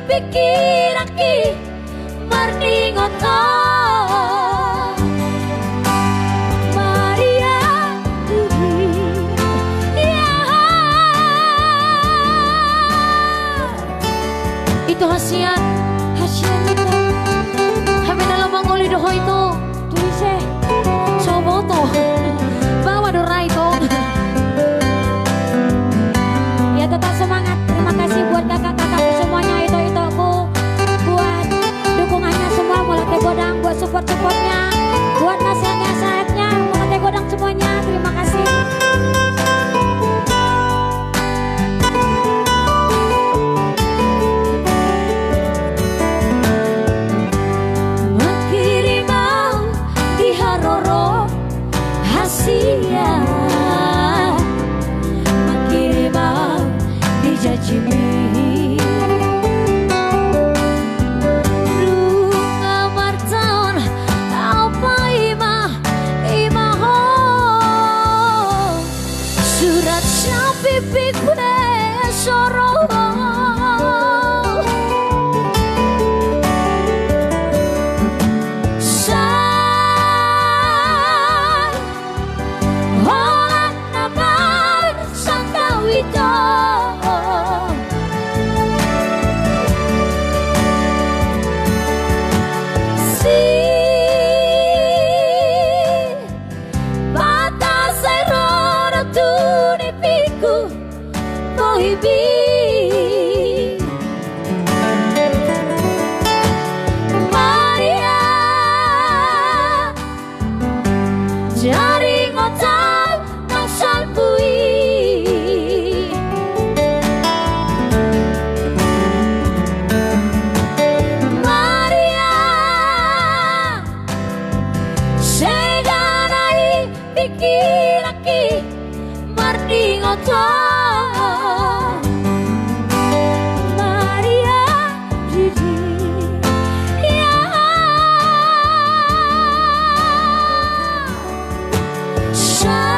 Pikiraki mardingoto Maria ya. Itu hasiat itu Habi dalam mangoli doho itu tulisnya soboto bawa dorai itu. Ya tetap semangat. Terima kasih buat kakak-kakakku semuanya itu aku buat dukungannya semua mulai Godang buat support-supportnya buat nasihat-nasihatnya mulai Godang semuanya. Terima kasih. Mengirimau di haroro hasia mengirimau di jajimi pipi kue soro say holan nabar sangkawito si batasay rono tunipiku Bohibi Maria Jaring otak nang salpui Maria Seganai pikiraki marding otak shine.